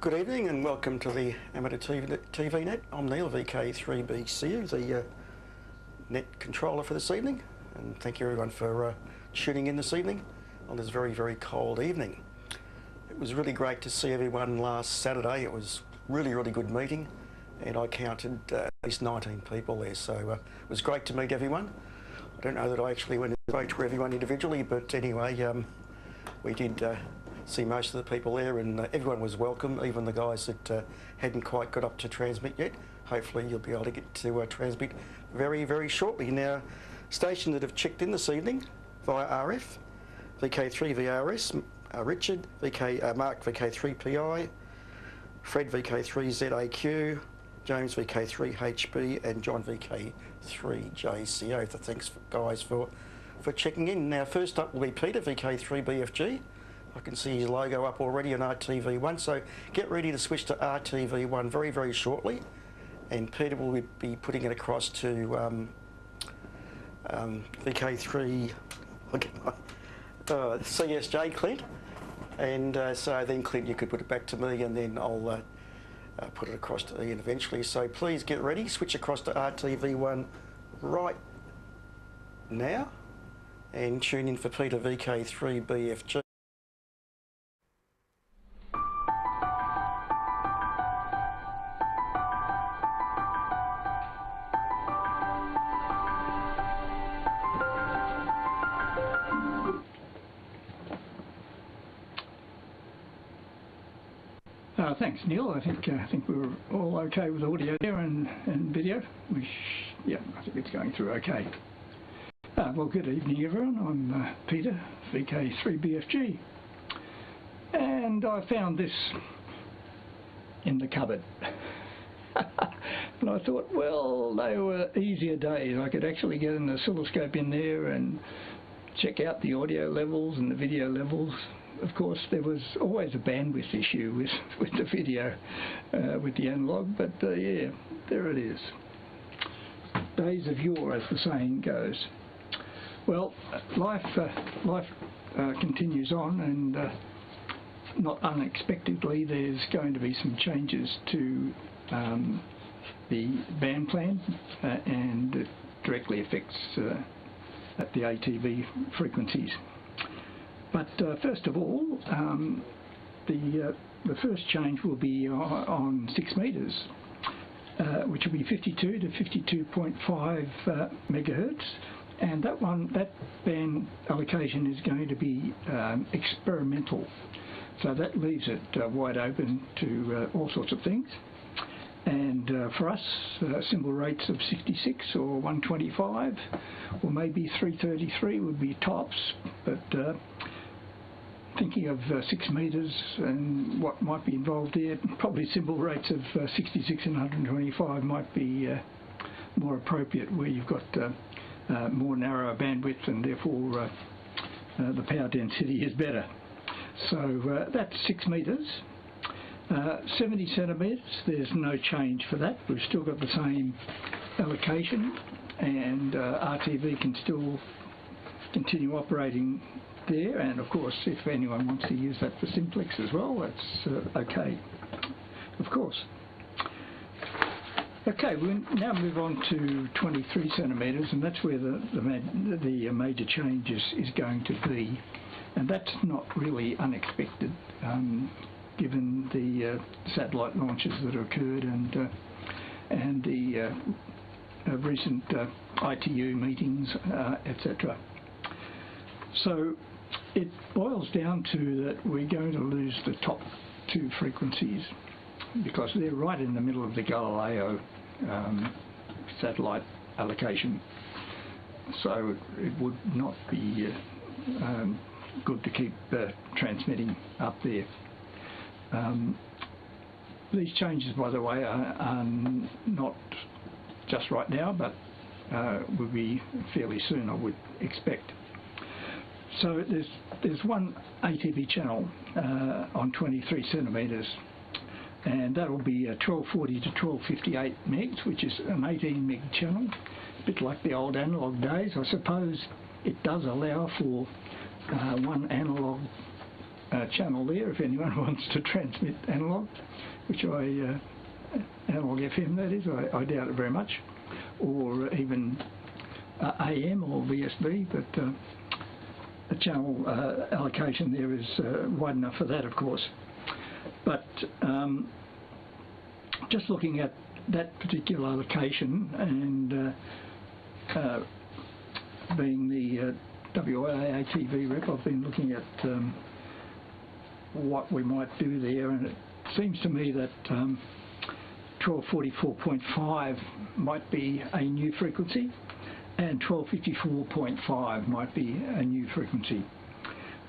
Good evening and welcome to the Amateur TV Net. I'm Neil, VK3BCU, the net controller for this evening, and thank you everyone for tuning in this evening on this very, very cold evening. It was really great to see everyone last Saturday. It was really, really good meeting, and I counted at least 19 people there, so it was great to meet everyone. I don't know that I actually went and spoke to everyone individually, but anyway, we did see most of the people there, and everyone was welcome, even the guys that hadn't quite got up to transmit yet. Hopefully you'll be able to get to transmit very, very shortly. Now, stations that have checked in this evening via RF, VK3VRS, Richard, Mark VK3PI, Fred VK3ZAQ, James VK3HB, and John VK3JCO. So thanks guys for checking in. Now first up will be Peter VK3BFG. I can see his logo up already on RTV1, so get ready to switch to RTV1 very, very shortly. And Peter will be putting it across to VK3 CSJ, Clint. And so then Clint, you could put it back to me, and then I'll put it across to Ian eventually. So please get ready, switch across to RTV1 right now, and tune in for Peter VK3BFG. Thanks, Neil. I think we were all okay with audio there and video. Yeah, I think it's going through okay. Well, good evening, everyone. I'm Peter, VK3BFG, and I found this in the cupboard. And I thought, well, they were easier days. I could actually get an oscilloscope in there and check out the audio levels and the video levels. Of course, there was always a bandwidth issue with the video, with the analogue, but yeah, there it is. Days of yore, as the saying goes. Well, life continues on, and not unexpectedly, there's going to be some changes to the band plan, and it directly affects at the ATV frequencies. But first of all, the first change will be on 6 metres, which will be 52 to 52.5 megahertz, and that band allocation is going to be experimental, so that leaves it wide open to all sorts of things. And for us, symbol rates of 66 or 125, or maybe 333 would be tops, but thinking of 6 metres and what might be involved there, probably symbol rates of 66 and 125 might be more appropriate, where you've got more narrow bandwidth, and therefore the power density is better. So that's 6 metres. 70 centimetres, there's no change for that. We've still got the same allocation, and RTV can still continue operating there, and of course if anyone wants to use that for simplex as well, that's okay, of course. Okay, we'll now move on to 23 centimetres, and that's where the major change is going to be, and that's not really unexpected given the satellite launches that occurred and the recent ITU meetings, etc. So it boils down to that we're going to lose the top 2 frequencies, because they're right in the middle of the Galileo satellite allocation. So it would not be good to keep transmitting up there. These changes, by the way, are not just right now, but will be fairly soon, I would expect. So there's one ATV channel on 23 centimetres, and that will be 1240 to 1258 megs, which is an 18 meg channel, a bit like the old analogue days. I suppose it does allow for one analogue channel there if anyone wants to transmit analogue, which I analog FM that is. I doubt it very much, or even AM or VSB, but the channel allocation there is wide enough for that, of course. But just looking at that particular location and being the WA ATV rep, I've been looking at what we might do there, and it seems to me that 1244.5 might be a new frequency, and 1254.5 might be a new frequency.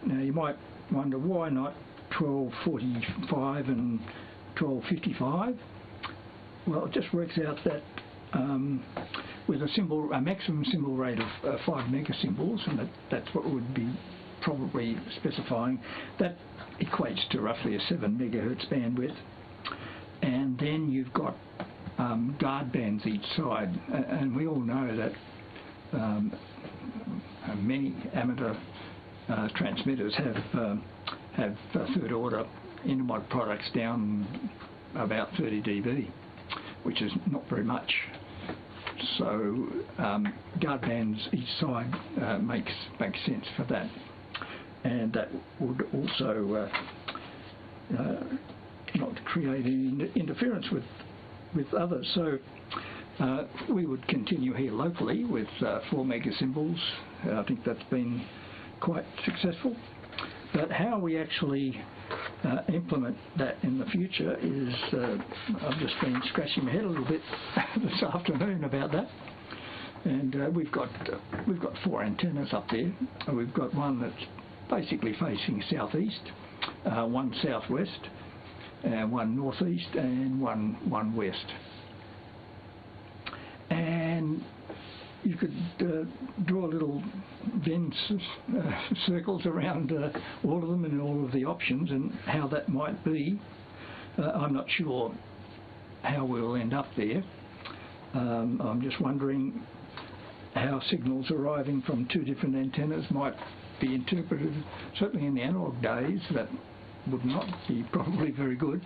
Now you might wonder why not 1245 and 1255. Well, it just works out that with a maximum symbol rate of 5 megasymbols, and that's what would be probably specifying, that equates to roughly a 7 megahertz bandwidth. And then you've got guard bands each side, and we all know that many amateur transmitters have third order intermod products down about 30 dB, which is not very much. So guard bands each side makes sense for that, and that would also not create any interference with others. So we would continue here locally with 4 megasymbols. I think that's been quite successful. But how we actually implement that in the future is, I've just been scratching my head a little bit this afternoon about that. And we've got 4 antennas up there. We've got one that's basically facing southeast, one southwest, one northeast, and one west. And you could draw little Venn circles around all of them and all of the options and how that might be. I'm not sure how we'll end up there. I'm just wondering how signals arriving from 2 different antennas might be interpreted. Certainly in the analog days, that would not be probably very good.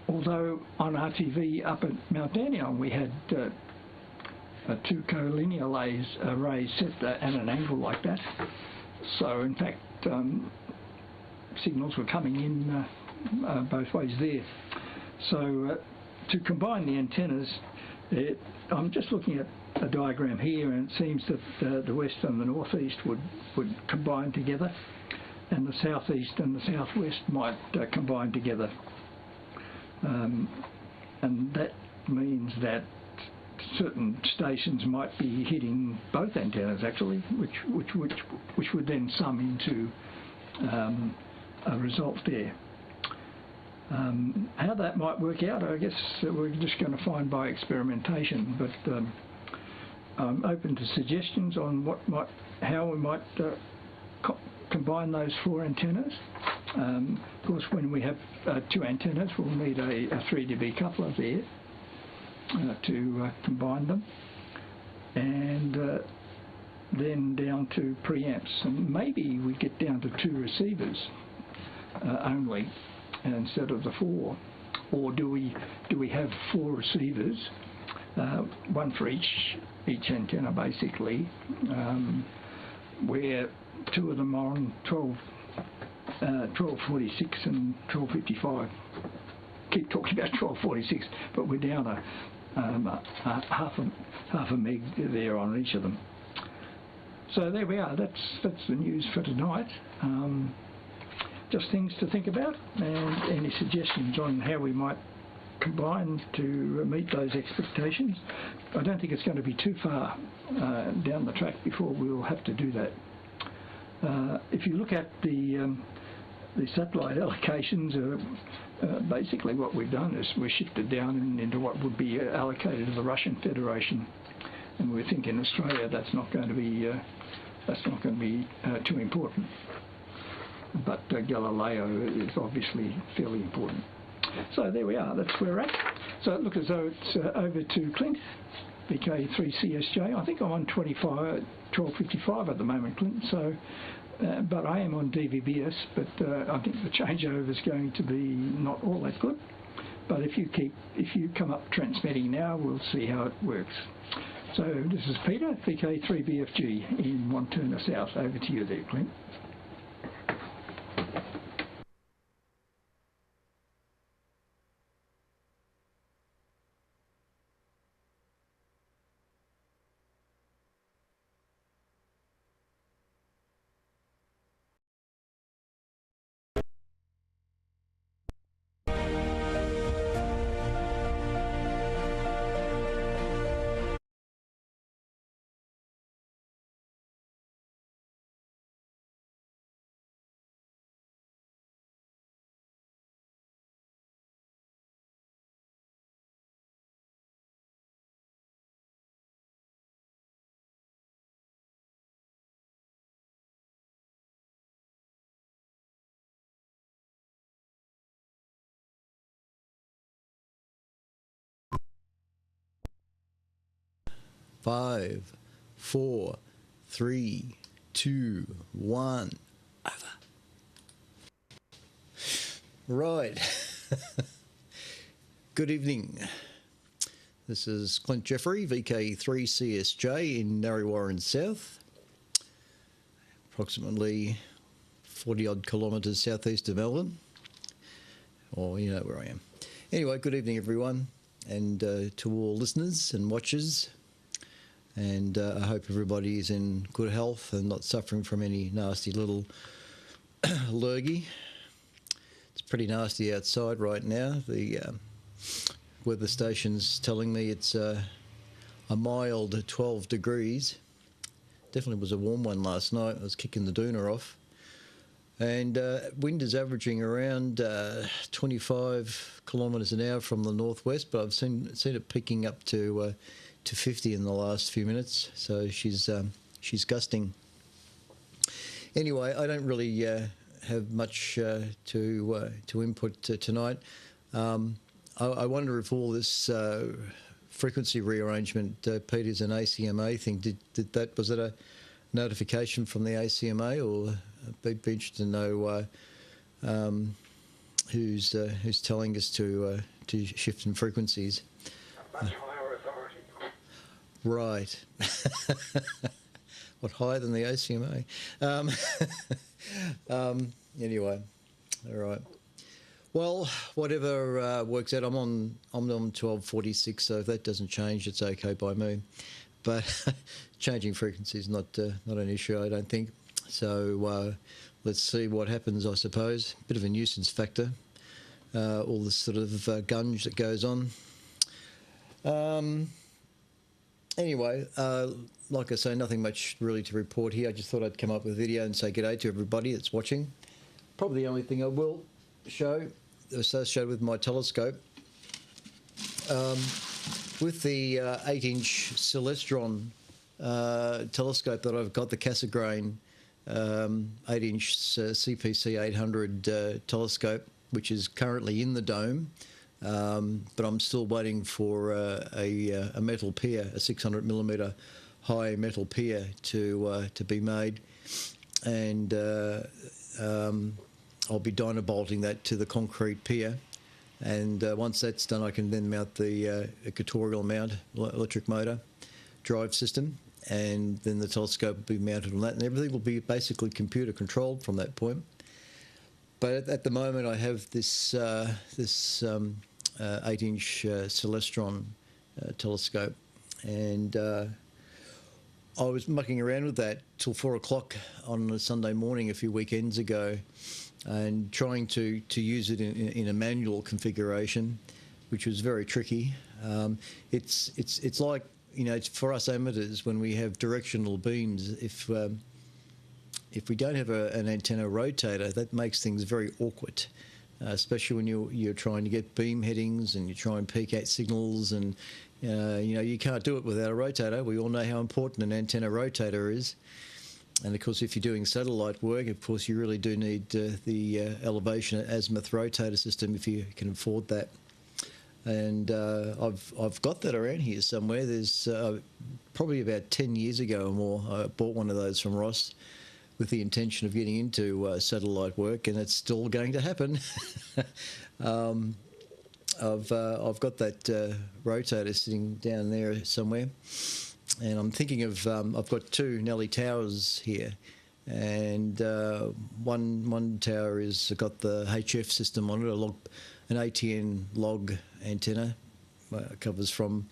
Although on RTV up at Mount Daniel we had 2 collinear arrays set at an angle like that. So in fact signals were coming in both ways there. So to combine the antennas, I'm just looking at a diagram here, and it seems that the west and the northeast would combine together, and the southeast and the southwest might combine together. And that means that certain stations might be hitting both antennas actually, which would then sum into a result there. How that might work out, I guess we're just going to find by experimentation. But I'm open to suggestions on how we might combine those 4 antennas. Of course, when we have 2 antennas, we'll need a 3 dB coupler there to combine them, and then down to preamps, and maybe we get down to 2 receivers only instead of the 4. Or do we have 4 receivers, one for each antenna basically, where 2 of them are on 1246 and 1255. Keep talking about 1246, but we're down a half a meg there on each of them. So there we are. That's the news for tonight. Just things to think about, and any suggestions on how we might combine to meet those expectations. I don't think it's going to be too far down the track before we'll have to do that. If you look at the satellite allocations, basically what we've done is we shifted down into what would be allocated to the Russian Federation, and we think in Australia that's not going to be too important. But Galileo is obviously fairly important. So there we are. That's where we're at. So it looks as though it's over to Clint VK3CSJ. I think I'm on 1255 at the moment, Clint. So, but I am on DVBS. But I think the changeover is going to be not all that good. But if you come up transmitting now, we'll see how it works. So this is Peter, VK3BFG in Wantirna South. Over to you there, Clint. Five, four, three, two, one. Over. Right. Good evening. This is Clint Jeffrey, VK3CSJ in Narre South, approximately 40-odd kilometres southeast of Melbourne. Or you know where I am. Anyway, good evening, everyone, and to all listeners and watchers. And I hope everybody is in good health and not suffering from any nasty little lurgy. It's pretty nasty outside right now. The weather station's telling me it's a mild 12 degrees. Definitely was a warm one last night. I was kicking the doona off. And wind is averaging around 25 kilometres an hour from the northwest, but I've seen it picking up to 50 in the last few minutes, so she's gusting. Anyway, I don't really have much to input tonight. I wonder if all this frequency rearrangement, Peter's an ACMA thing. Was it a notification from the ACMA, or I'd be interested to know who's telling us to shift in frequencies. Right. What, higher than the ACMA? Anyway, all right. Well, whatever works out. I'm on 1246, so if that doesn't change, it's okay by me. But changing frequency is not an issue, I don't think. So let's see what happens, I suppose. Bit of a nuisance factor, all this sort of gunge that goes on. Anyway, like I say, nothing much really to report here. I just thought I'd come up with a video and say g'day to everybody that's watching. Probably the only thing I will show associated with my telescope. With the 8-inch Celestron telescope that I've got, the Cassegrain 8-inch CPC 800 telescope, which is currently in the dome. But I'm still waiting for a metal pier, a 600mm high metal pier to be made, and I'll be dynabolting that to the concrete pier, and once that's done, I can then mount the equatorial mount electric motor drive system, and then the telescope will be mounted on that, and everything will be basically computer controlled from that point. But at the moment, I have this 8-inch Celestron telescope, and I was mucking around with that till 4 o'clock on a Sunday morning a few weekends ago, and trying to use it in a manual configuration, which was very tricky. It's like, you know, it's for us amateurs when we have directional beams. If we don't have an antenna rotator, that makes things very awkward, especially when you're trying to get beam headings and you try and peak out signals, and you know, you can't do it without a rotator. We all know how important an antenna rotator is, and of course, if you're doing satellite work, of course, you really do need the elevation azimuth rotator system if you can afford that. and I've got that around here somewhere. There's probably about 10 years ago or more, I bought one of those from Ross with the intention of getting into satellite work, and it's still going to happen. I've got that rotator sitting down there somewhere, and I'm thinking of I've got two Nelly towers here, and one tower is got the HF system on it, an ATN log antenna, covers from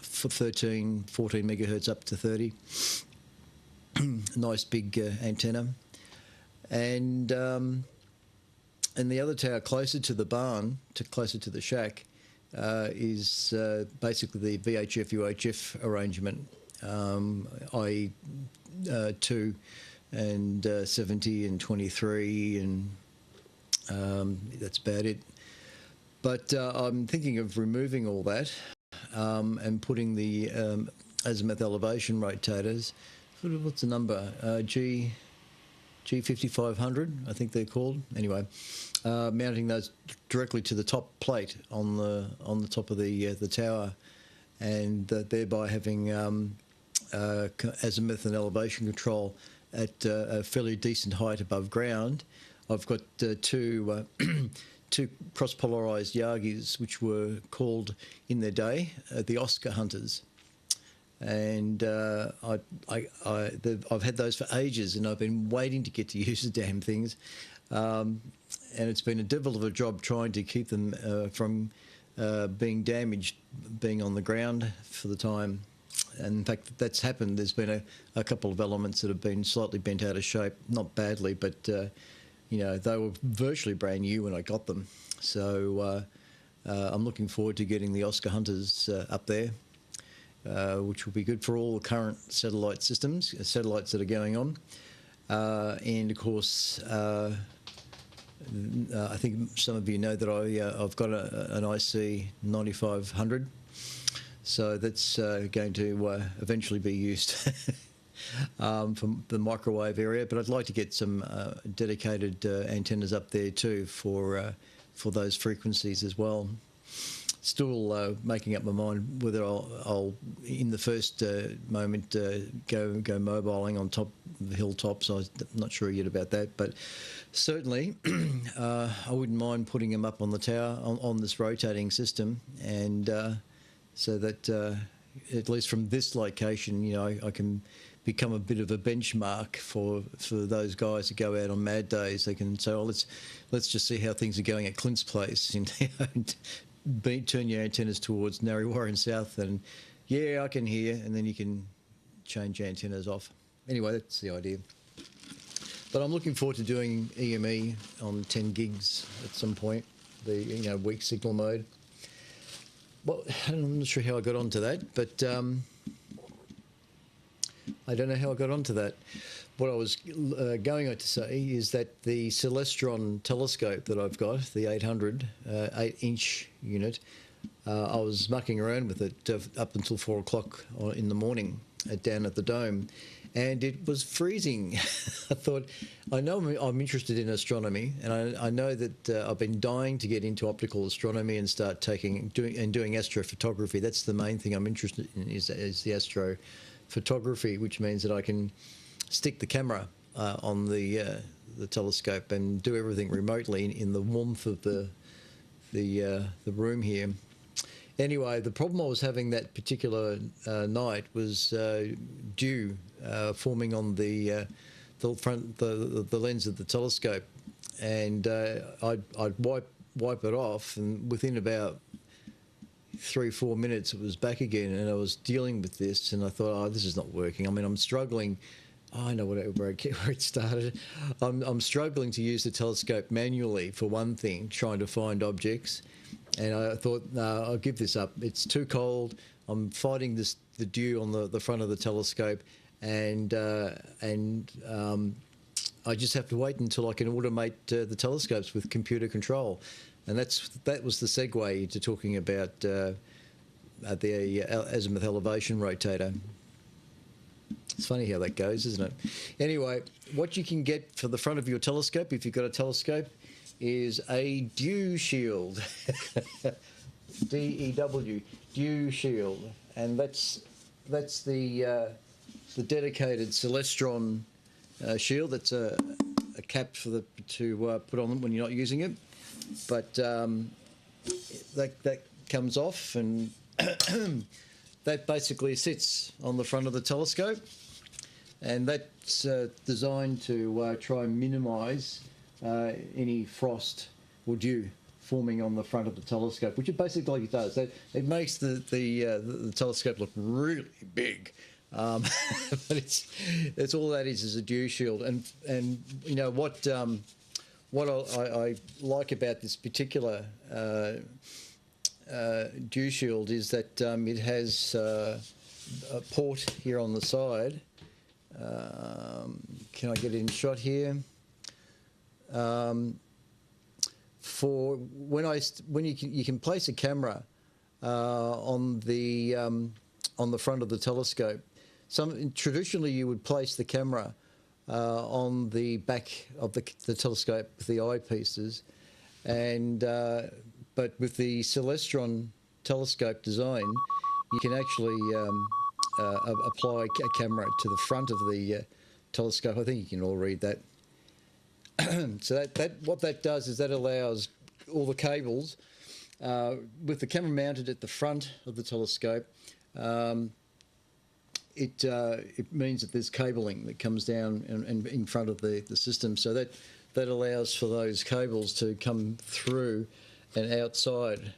for 13, 14 megahertz up to 30. Nice big antenna, and the other tower closer to the barn, closer to the shack, is basically the VHF UHF arrangement, i.e. 2 and 70 and 23, and that's about it. But I'm thinking of removing all that and putting the azimuth elevation rotators. What's the number? G5500, I think they're called. Anyway, mounting those directly to the top plate on the top of the tower, and thereby having azimuth and elevation control at a fairly decent height above ground. I've got two cross-polarised Yagis, which were called in their day the Oscar Hunters. And I've had those for ages, and I've been waiting to get to use the damn things. And it's been a devil of a job trying to keep them from being damaged, being on the ground for the time. And in fact, that's happened. There's been a couple of elements that have been slightly bent out of shape, not badly, but you know, they were virtually brand new when I got them. So I'm looking forward to getting the Oscar Hunters up there. Which will be good for all the current satellite systems, satellites that are going on. And of course, I think some of you know that I've got an IC 9500. So that's going to eventually be used from the microwave area. But I'd like to get some dedicated antennas up there too for those frequencies as well. Still making up my mind whether I'll in the first moment go mobiling on top of the hilltops. I'm not sure yet about that, but certainly I wouldn't mind putting them up on the tower on this rotating system, and so that at least from this location, you know, I can become a bit of a benchmark for those guys that go out on mad days. They can say, "Oh, let's just see how things are going at Clint's place," and turn your antennas towards Narre Warren South, and yeah, I can hear, and then you can change your antennas off. Anyway, that's the idea. But I'm looking forward to doing EME on 10 gigs at some point, the weak signal mode. Well, I'm not sure how I got onto that, but I don't know how I got onto that. What I was going on to say is that the Celestron telescope that I've got, the 800 8-inch unit, I was mucking around with it up until 4 o'clock in the morning down at the dome, and it was freezing. I thought, I know I'm interested in astronomy, and I know that I've been dying to get into optical astronomy and start doing astrophotography. That's the main thing I'm interested in, is the astrophotography, which means that I can stick the camera on the telescope and do everything remotely in the warmth of the room here. Anyway, the problem I was having that particular night was dew forming on the lens of the telescope, and I'd wipe it off, and within about 3-4 minutes it was back again, and I was dealing with this, and I thought, oh, this is not working. I mean, I'm struggling. I know where it started. I'm struggling to use the telescope manually, for one thing, trying to find objects. And I thought, no, I'll give this up. It's too cold. I'm fighting the dew on the front of the telescope, and I just have to wait until I can automate the telescopes with computer control. And that was the segue into talking about the azimuth elevation rotator. It's funny how that goes, isn't it? Anyway, what you can get for the front of your telescope, if you've got a telescope, is a dew shield. DEW, dew shield, and that's the dedicated Celestron shield. That's a cap to put on when you're not using it, but that comes off, and that basically sits on the front of the telescope, and that's designed to try and minimise any frost or dew forming on the front of the telescope, which it basically does. It makes the telescope look really big, but it's all that is a dew shield. And you know what I like about this particular dew shield is that it has a port here on the side. Can I get it in shot here? For when you can place a camera on the front of the telescope. Traditionally you would place the camera on the back of the telescope with the eyepieces, and but with the Celestron telescope design, you can actually apply a camera to the front of the telescope. I think you can all read that. So what that does is that allows all the cables, with the camera mounted at the front of the telescope, it means that there's cabling that comes down and in front of the system. So that allows for those cables to come through and outside.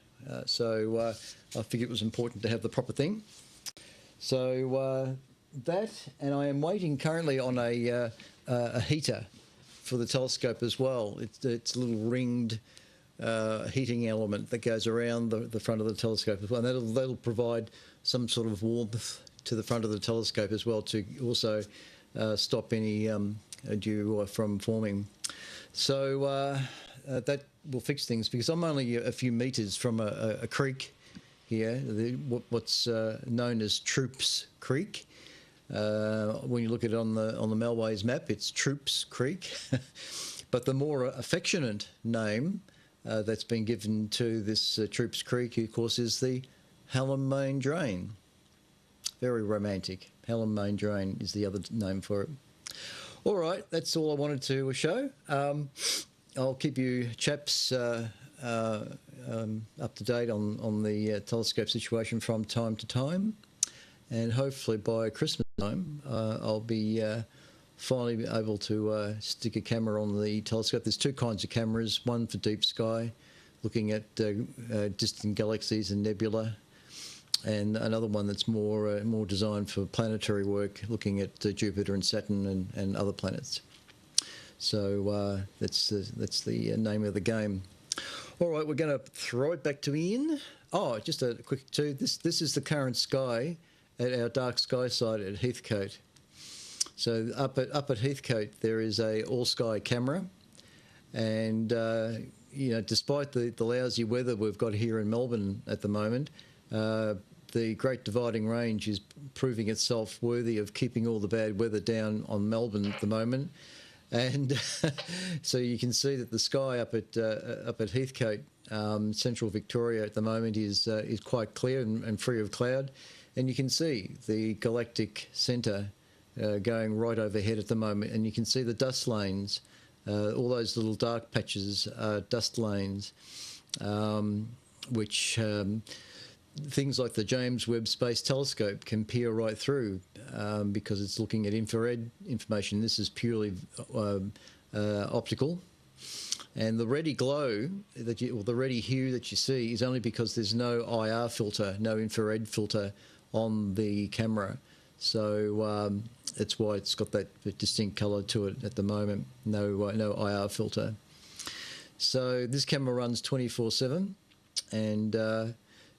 So I figured it was important to have the proper thing. So that, and I am waiting currently on a heater for the telescope as well. It's a little ringed heating element that goes around the front of the telescope as well, and that'll provide some sort of warmth to the front of the telescope as well, to also stop any dew from forming. So that will fix things, because I'm only a few metres from a creek here, what's known as Troops Creek. When you look at it on the Melways map, it's Troops Creek. But the more affectionate name that's been given to this Troops Creek, of course, is the Hallam Main Drain. Very romantic. Hallam Main Drain is the other name for it. All right, that's all I wanted to show. I'll keep you chaps up to date on the telescope situation from time to time, and hopefully by Christmas time I'll be finally able to stick a camera on the telescope. There's two kinds of cameras, one for deep sky, looking at distant galaxies and nebula, and another one that's more designed for planetary work, looking at Jupiter and Saturn and other planets. So that's the name of the game. All right, we're going to throw it back to Ian. Oh, just a quick too. This is the current sky at our dark sky site at Heathcote. So up at Heathcote there is a all sky camera, and you know, despite the lousy weather we've got here in Melbourne at the moment, the Great Dividing Range is proving itself worthy of keeping all the bad weather down on Melbourne at the moment. And so you can see that the sky up at Heathcote, central Victoria at the moment is quite clear and free of cloud, and you can see the galactic centre going right overhead at the moment, and you can see the dust lanes, all those little dark patches are dust lanes, which things like the James Webb Space Telescope can peer right through, because it's looking at infrared information. This is purely optical, and the reddy glow or the reddy hue that you see is only because there's no IR filter, no infrared filter on the camera. So that's why it's got that distinct colour to it at the moment. No IR filter. So this camera runs 24/7, and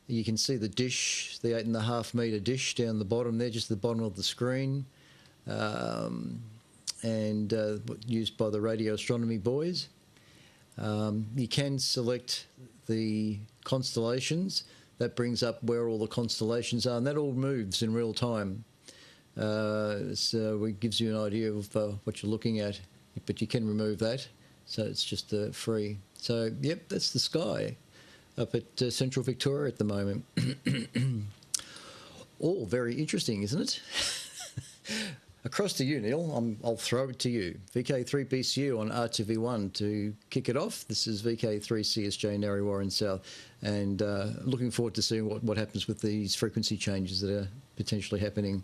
you can see the dish, the 8.5 metre dish down the bottom there, just the bottom of the screen, and used by the radio astronomy boys. You can select the constellations. That brings up where all the constellations are, and that all moves in real time. So it gives you an idea of what you're looking at, but you can remove that. so it's just free. So, yep, that's the sky up at central Victoria at the moment. All very interesting, isn't it? Across to you, Neil. I'll throw it to you. VK3BCU on RTV1 to kick it off. This is VK3CSJ Narre Warren South, and looking forward to seeing what happens with these frequency changes that are potentially happening.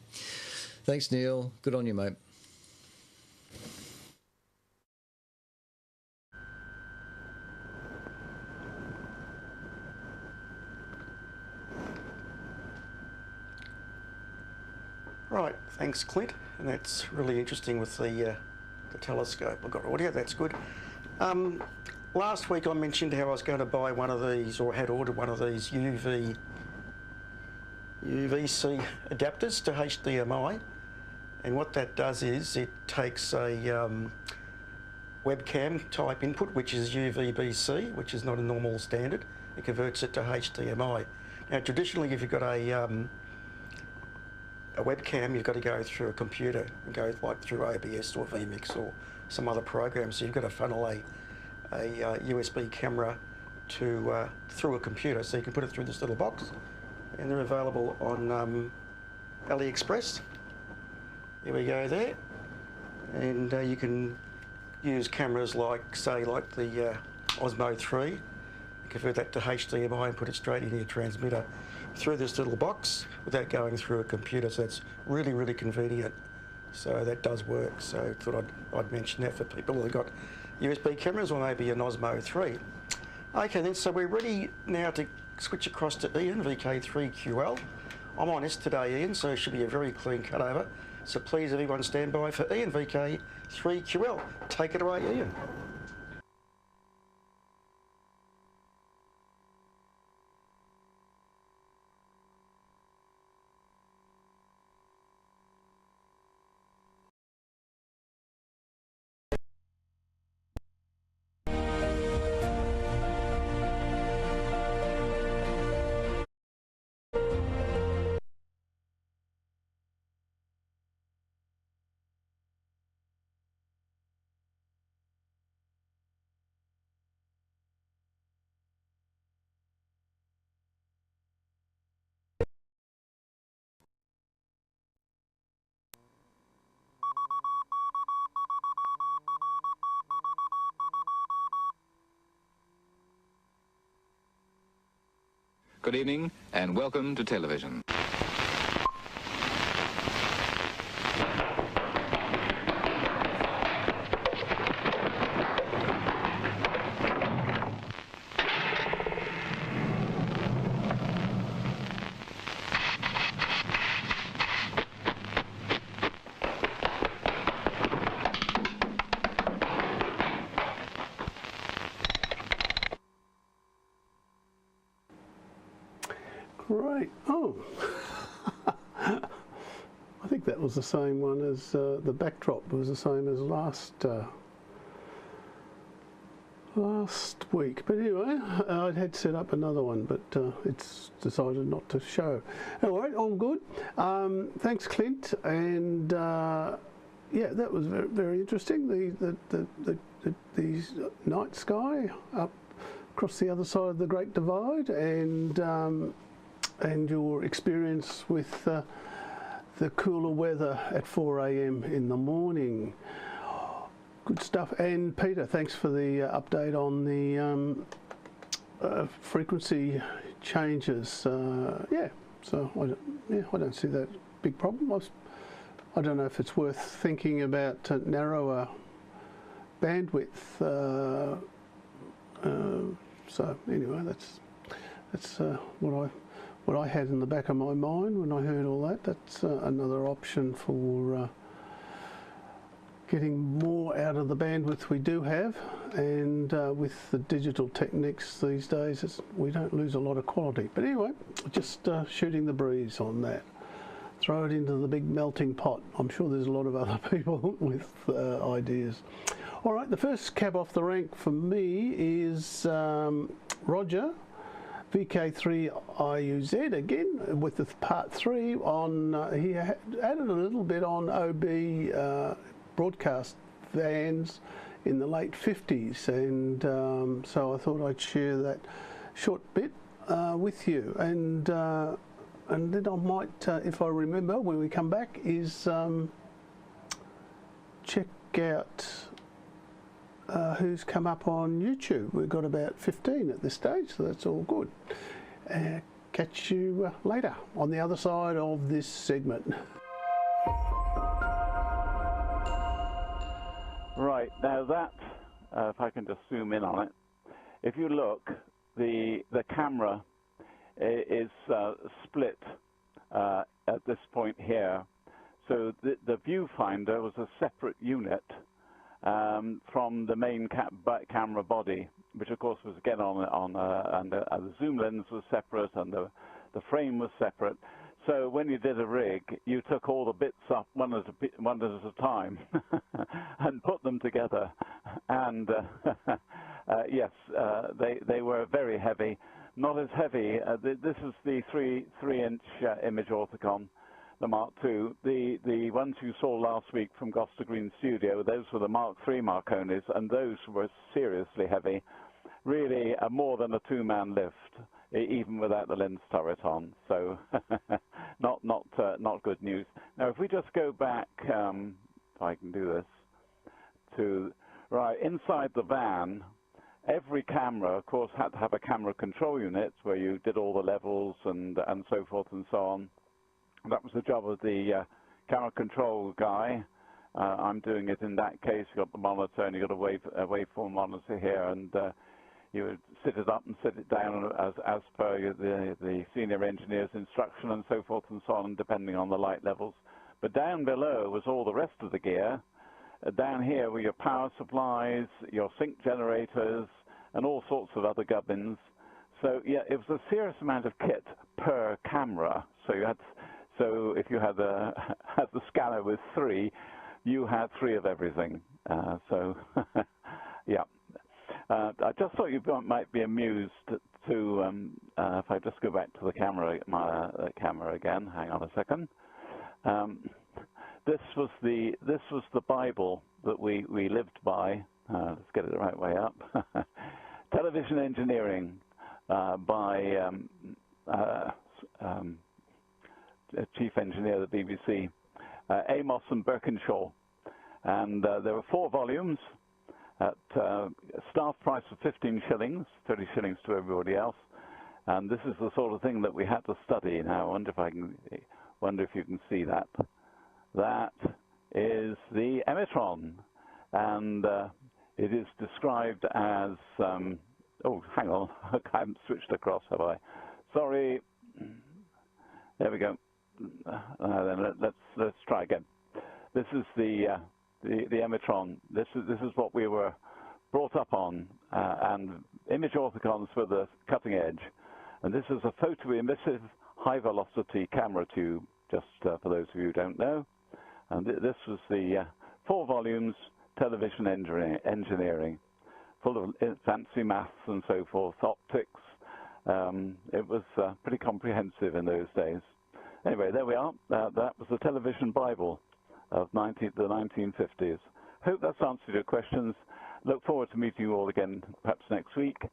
Thanks, Neil. Good on you, mate. Right, thanks, Clint. And that's really interesting with the telescope. I've got audio, that's good. Last week I mentioned how I was going to buy one of these, or had ordered one of these UVC adapters to HDMI. And what that does is it takes a webcam type input, which is UVBC, which is not a normal standard. It converts it to HDMI. Now, traditionally, if you've got a webcam, you've got to go through a computer and go like through OBS or vMix or some other program. So you've got to funnel a USB camera to through a computer. So you can put it through this little box, and they're available on AliExpress. There we go there, and you can use cameras like, say, like the Osmo 3, and convert that to HDMI and put it straight into your transmitter through this little box without going through a computer. So that's really, really convenient. So that does work. So I thought I'd mention that for people who've got USB cameras or maybe an Osmo 3. Okay then, so we're ready now to switch across to Ian, VK3QL. I'm on S today, Ian, so it should be a very clean cutover. So please everyone stand by for Ian, VK3QL. Take it away, Ian. Good evening and welcome to television. Great. Oh, I think that was the same one as the backdrop was the same as last week. But anyway, I had set up another one, but it's decided not to show. All right, all good. Thanks, Clint. And yeah, that was very, very interesting. The night sky up across the other side of the Great Divide, and your experience with the cooler weather at 4 a.m. in the morning. Good stuff. And Peter, thanks for the update on the frequency changes. Yeah, so I don't see that big problem. I don't know if it's worth thinking about narrower bandwidth. So anyway, that's what I had in the back of my mind when I heard all that. That's another option for getting more out of the bandwidth we do have, and with the digital techniques these days, we don't lose a lot of quality. But anyway, just shooting the breeze on that. Throw it into the big melting pot. I'm sure there's a lot of other people with ideas. All right, the first cab off the rank for me is Roger, VK3IUZ again, with the part 3 on, he added a little bit on OB broadcast vans in the late 50s, and so I thought I'd share that short bit with you, and then I might, if I remember when we come back, is check out who's come up on YouTube. We've got about 15 at this stage, so that's all good. Catch you later on the other side of this segment. Right, now that, if I can just zoom in on it, if you look, the camera is split at this point here. So the viewfinder was a separate unit from the main camera body, which of course was again and the zoom lens was separate, and the frame was separate. So when you did a rig, you took all the bits up one at a time and put them together. And yes, they were very heavy. Not as heavy. This is the 3-inch image orthicon, the Mark II. The ones you saw last week from Gloucester Green Studio, those were the Mark III Marconis, and those were seriously heavy. Really more than a two-man lift, even without the lens turret on. So not good news. Now, if we just go back, if I can do this, to right inside the van. Every camera, of course, had to have a camera control unit where you did all the levels and so forth and so on. That was the job of the camera control guy. I'm doing it in that case. You've got the monitor and you've got a waveform monitor here, and you would sit it up and sit it down as per the senior engineer's instruction and so forth and so on, depending on the light levels. But down below was all the rest of the gear. Down here were your power supplies, your sync generators, and all sorts of other gubbins. So yeah, it was a serious amount of kit per camera. So if you had the scanner with 3, you had 3 of everything. Yeah. I just thought you might be amused to if I just go back to the camera, my camera again. Hang on a second. This was the Bible that we lived by. Let's get it the right way up. Television Engineering by Chief Engineer of the BBC, Amos and Birkinshaw. And there were 4 volumes at staff price of 15 shillings, 30 shillings to everybody else. And this is the sort of thing that we had to study. Now, I wonder if you can see that. That is the Emitron, and it is described as, oh, hang on, I haven't switched across, have I? Sorry. There we go. Then let's try again. This is the Emitron. This is what we were brought up on, and image orthicons were the cutting edge. And this is a photoemissive high-velocity camera tube, just for those of you who don't know. And this was the 4 volumes, Television Engineering, full of fancy maths and so forth, optics. It was pretty comprehensive in those days. Anyway, there we are. That was the Television Bible of the 1950s. Hope that's answered your questions. Look forward to meeting you all again, perhaps next week.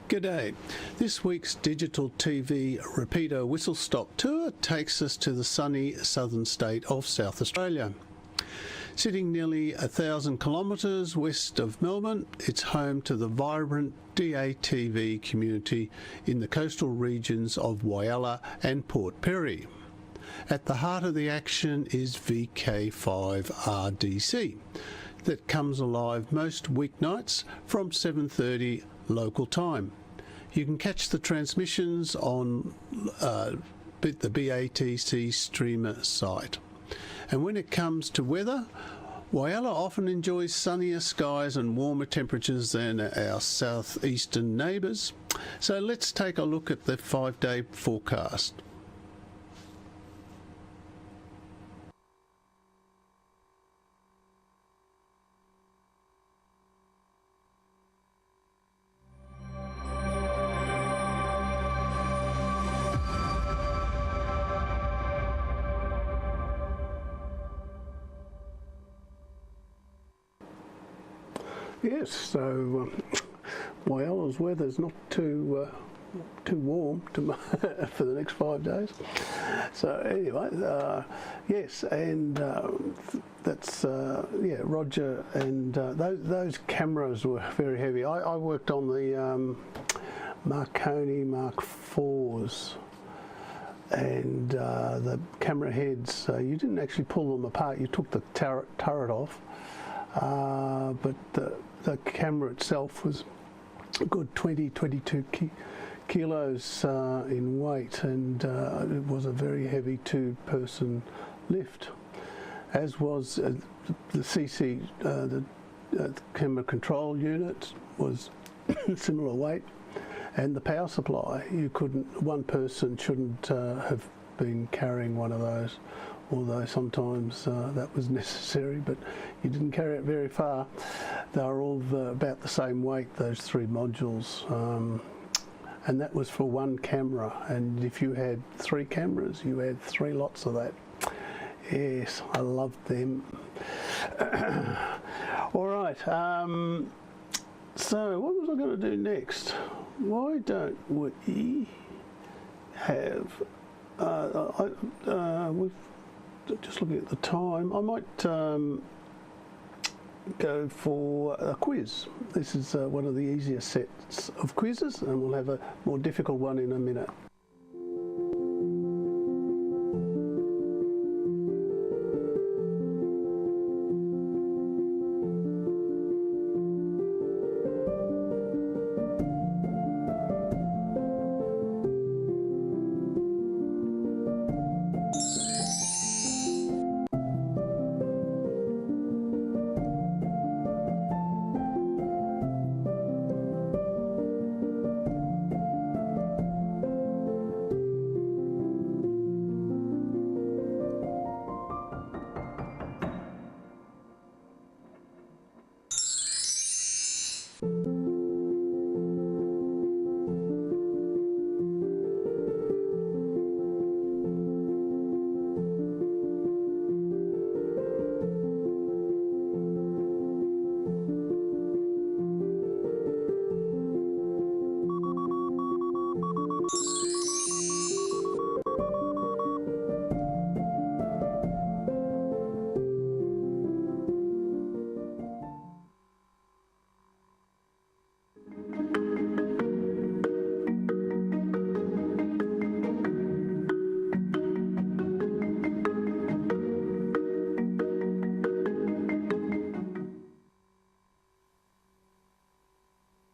G'day. This week's digital TV repeater whistle-stop tour takes us to the sunny southern state of South Australia. Sitting nearly 1,000 kilometres west of Melbourne, it's home to the vibrant DATV community in the coastal regions of Whyalla and Port Perry. At the heart of the action is VK5RDC that comes alive most weeknights from 7:30 local time. You can catch the transmissions on the BATC streamer site. And when it comes to weather, Whyalla often enjoys sunnier skies and warmer temperatures than our southeastern neighbours. So let's take a look at the 5-day forecast. Yes, so Wales weather's not too warm for the next 5 days. So anyway, yes, and that's Roger, and those cameras were very heavy. I worked on the Marconi Mark IVs, and the camera heads. You didn't actually pull them apart. You took the turret off, but the camera itself was a good 22 kilos in weight, and it was a very heavy two-person lift, as was the CC, the camera control unit was similar weight, and the power supply. One person shouldn't have been carrying one of those, although sometimes that was necessary, but you didn't carry it very far. They were all about the same weight, those three modules, and that was for one camera, and if you had 3 cameras, you had 3 lots of that. Yes, I loved them. All right, so what was I going to do next? Why don't we have, we've just looking at the time, I might go for a quiz. This is one of the easier sets of quizzes, and we'll have a more difficult one in a minute.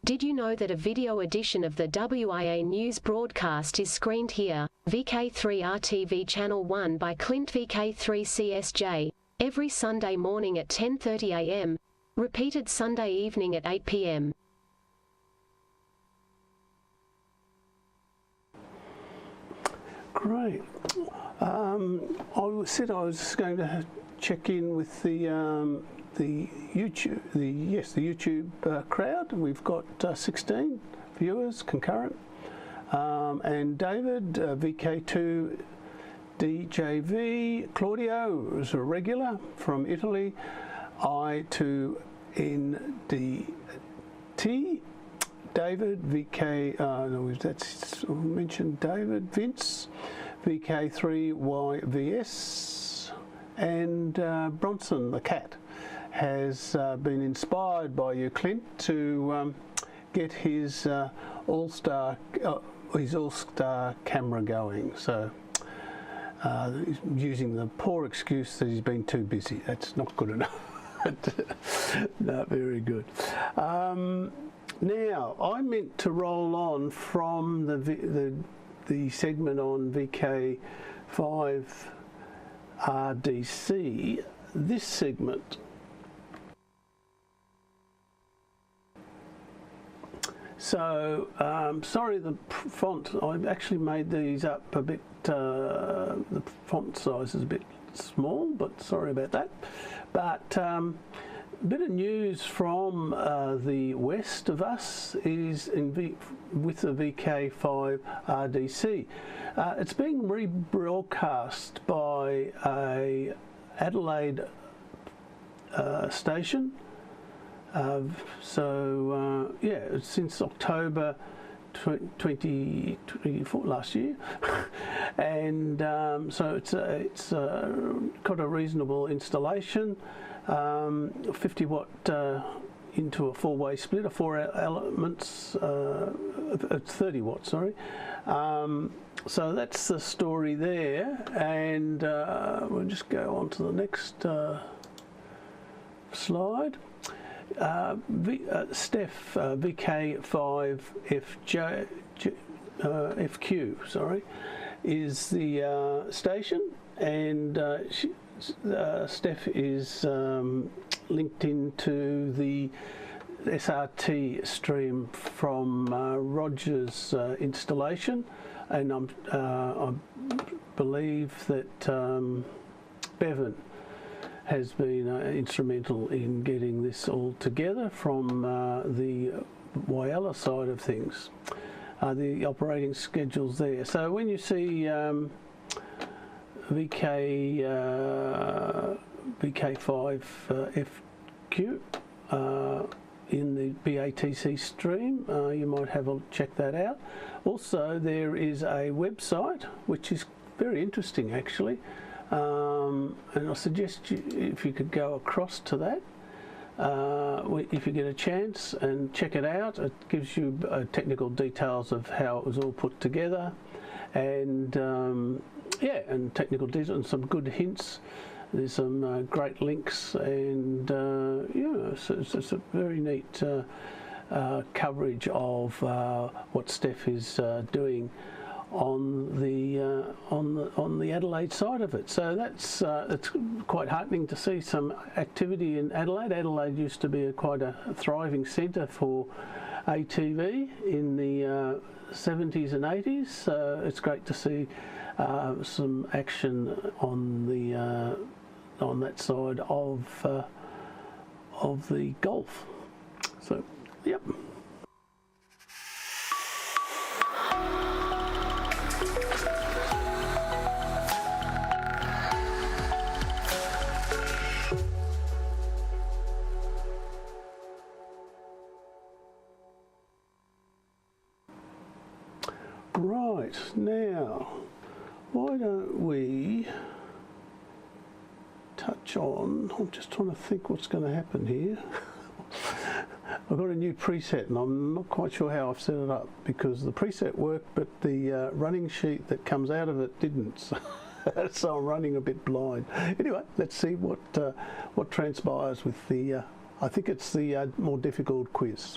Did you know that a video edition of the WIA news broadcast is screened here, VK3RTV Channel 1 by Clint VK3CSJ, every Sunday morning at 10:30 a.m, repeated Sunday evening at 8 p.m. Great. I said I was going to check in with the YouTube, the YouTube crowd. We've got 16 viewers concurrent, and David, VK2 DJV, Claudio is a regular from Italy, I2NDT, David, VK, that's mentioned David, Vince, VK3YVS, and Bronson, the cat, has been inspired by you, Clint, to get his all-star camera going. So he's using the poor excuse that he's been too busy. That's not good enough. No, very good. Now, I meant to roll on from the segment on VK5 RDC, this segment. So, sorry, the font, I've actually made these up a bit, the font size is a bit small, but sorry about that. But a bit of news from the west of us is with the VK5 RDC. It's being rebroadcast by a Adelaide station, Yeah, since October 2024, last year, and so it's got a reasonable installation, 50 watt into a four-way split, 4 elements, 30 watts, sorry. So that's the story there, and we'll just go on to the next slide. Steph VK5FQ, sorry, is the station, and Steph is linked into the SRT stream from Roger's installation, and I believe that Bevan has been instrumental in getting this all together from the Whyalla side of things. The operating schedule's there. So when you see VK5FQ in the BATC stream, you might have a check that out. Also, there is a website which is very interesting actually, and I suggest if you could go across to that if you get a chance and check it out. It gives you technical details of how it was all put together, and yeah, and technical details and some good hints. There's some great links, and yeah, so it's a very neat coverage of what Steph is doing on the Adelaide side of it. So that's it's quite heartening to see some activity in Adelaide. Adelaide used to be quite a thriving centre for ATV in the 70s and 80s. So it's great to see some action on that side of the Gulf. So, yep. Right, now, why don't we touch on, I'm just trying to think what's going to happen here. I've got a new preset and I'm not quite sure how I've set it up, because the preset worked but the running sheet that comes out of it didn't, so I'm running a bit blind. Anyway, let's see what transpires with the, I think it's the more difficult quiz.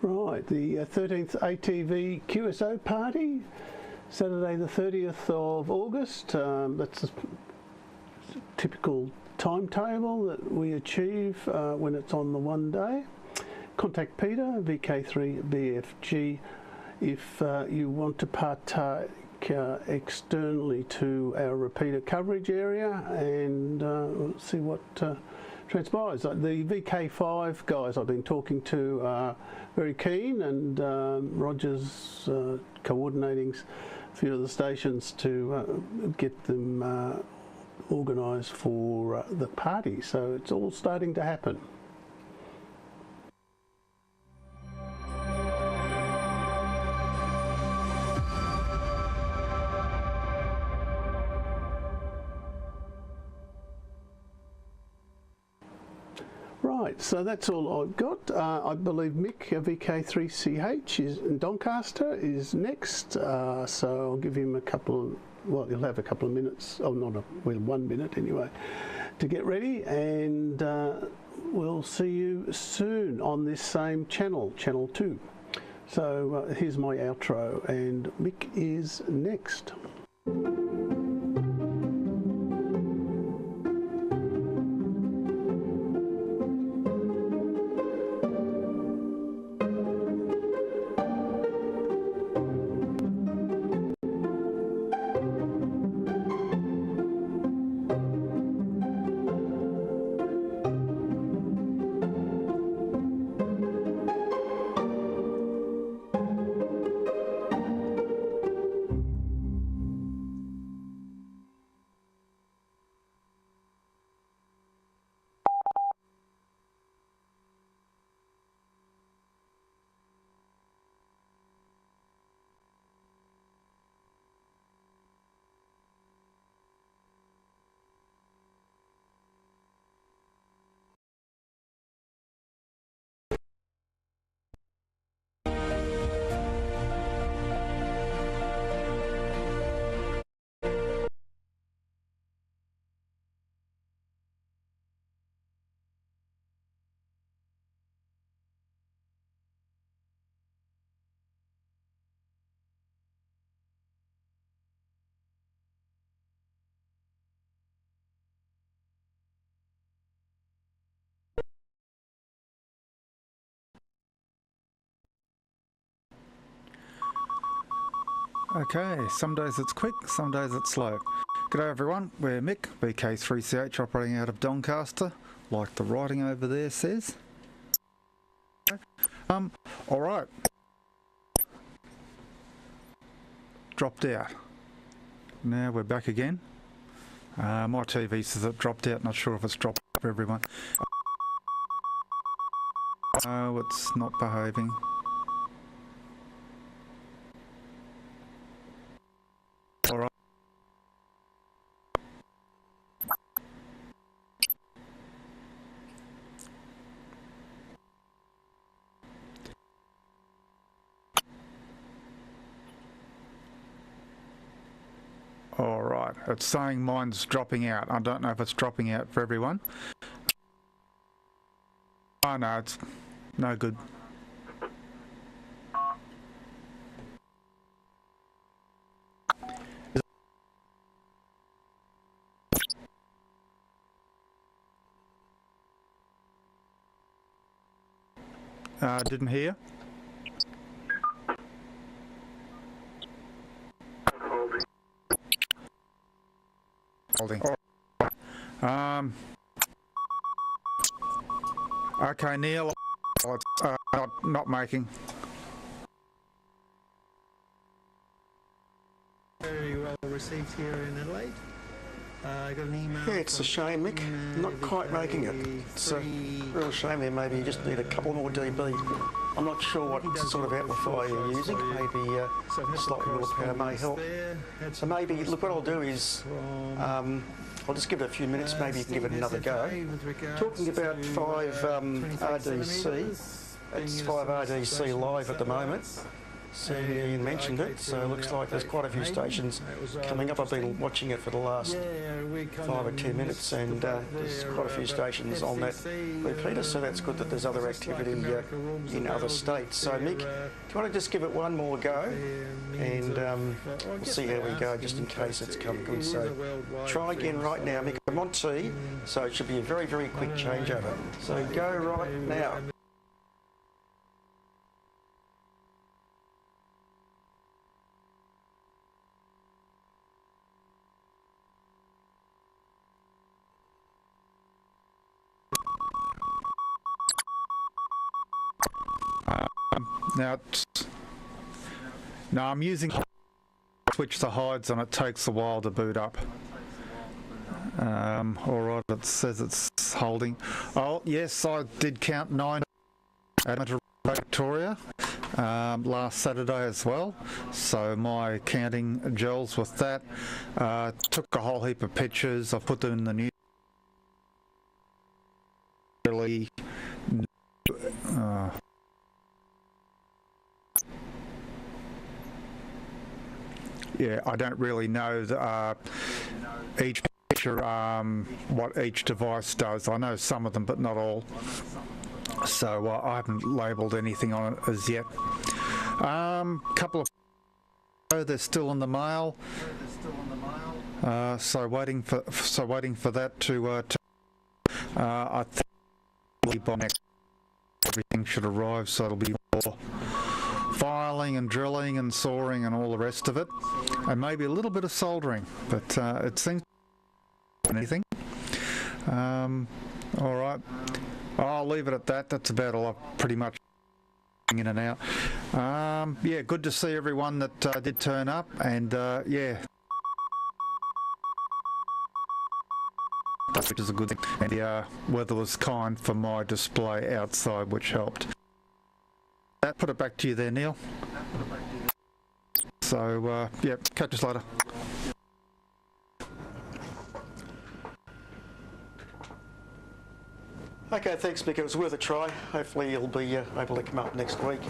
Right, the 13th ATV QSO party, Saturday the 30th of August. That's a typical timetable that we achieve when it's on the one day. Contact Peter, VK3BFG, if you want to partake externally to our repeater coverage area, and we'll see what transpires. The VK5 guys I've been talking to are very keen, and Roger's coordinating few of the stations to get them organised for the party. So it's all starting to happen. Right, so that's all I've got. I believe Mick, VK3CH, is in Doncaster, is next. So I'll give him a couple of, well, he'll have a couple of minutes, oh, not a, well, 1 minute anyway, to get ready, and we'll see you soon on this same channel, Channel 2. So here's my outro, and Mick is next. Okay, some days it's quick, some days it's slow. G'day everyone, we're Mick, VK3CH, operating out of Doncaster, like the writing over there says. Alright. Dropped out. Now we're back again. My TV says it dropped out, not sure if it's dropped for everyone. Oh, it's not behaving. Alright. Alright, it's saying mine's dropping out. I don't know if it's dropping out for everyone. Oh no, it's no good. Didn't hear. Holding. Okay, Neil. It's not making. Very well received here in Adelaide. I got an email. Yeah, it's a shame, Mick. Not quite making it. It's a real shame there. Maybe you just need a couple more dB. I'm not sure what sort of amplifier you're using. Maybe slightly more power may help. So maybe, look, what I'll do is I'll just give it a few minutes. Maybe you can give it another go. Talking about 5 RDC. It's 5 RDC live at the moment. So Ian mentioned it, so it looks like there's quite a few stations coming up. I've been watching it for the last 5 or 10 minutes, and there's quite a few stations on that repeater, so that's good that there's other activity in other states. So Mick, do you want to just give it one more go, and we'll see how we go, just in case it's come good. So try again right now, Mick. I'm on T, so it should be a very, very quick changeover. So go right now. Now, I'm using switch the hides on, it takes a while to boot up. Alright, it says it's holding. Oh, yes, I did count 9 at Victoria last Saturday as well, so my counting gels with that. Took a whole heap of pictures, I put them in the news. Really yeah, I don't really know each picture what each device does. I know some of them, but not all. So I haven't labelled anything on it as yet. Couple of they're still in the mail. So waiting for that to I think by next everything should arrive, so it'll be more filing and drilling and sawing and all the rest of it, and maybe a little bit of soldering, but it seems anything. All right, I'll leave it at that. That's about all I've pretty much in and out. Yeah, good to see everyone that did turn up, and yeah, which is a good thing. And the weather was kind for my display outside, which helped. That put it back to you there, Neil. So yeah, catch us later. Okay, thanks, Mick. It was worth a try. Hopefully you'll be able to come up next week.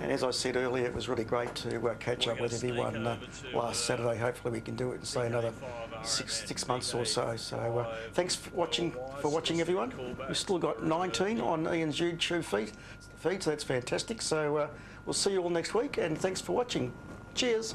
And as I said earlier, it was really great to catch up with everyone last Saturday. Hopefully we can do it in, say, another six months or so. So thanks for watching, everyone. We've still got 19 on Ian's YouTube feed, so that's fantastic. So we'll see you all next week, and thanks for watching. Cheers.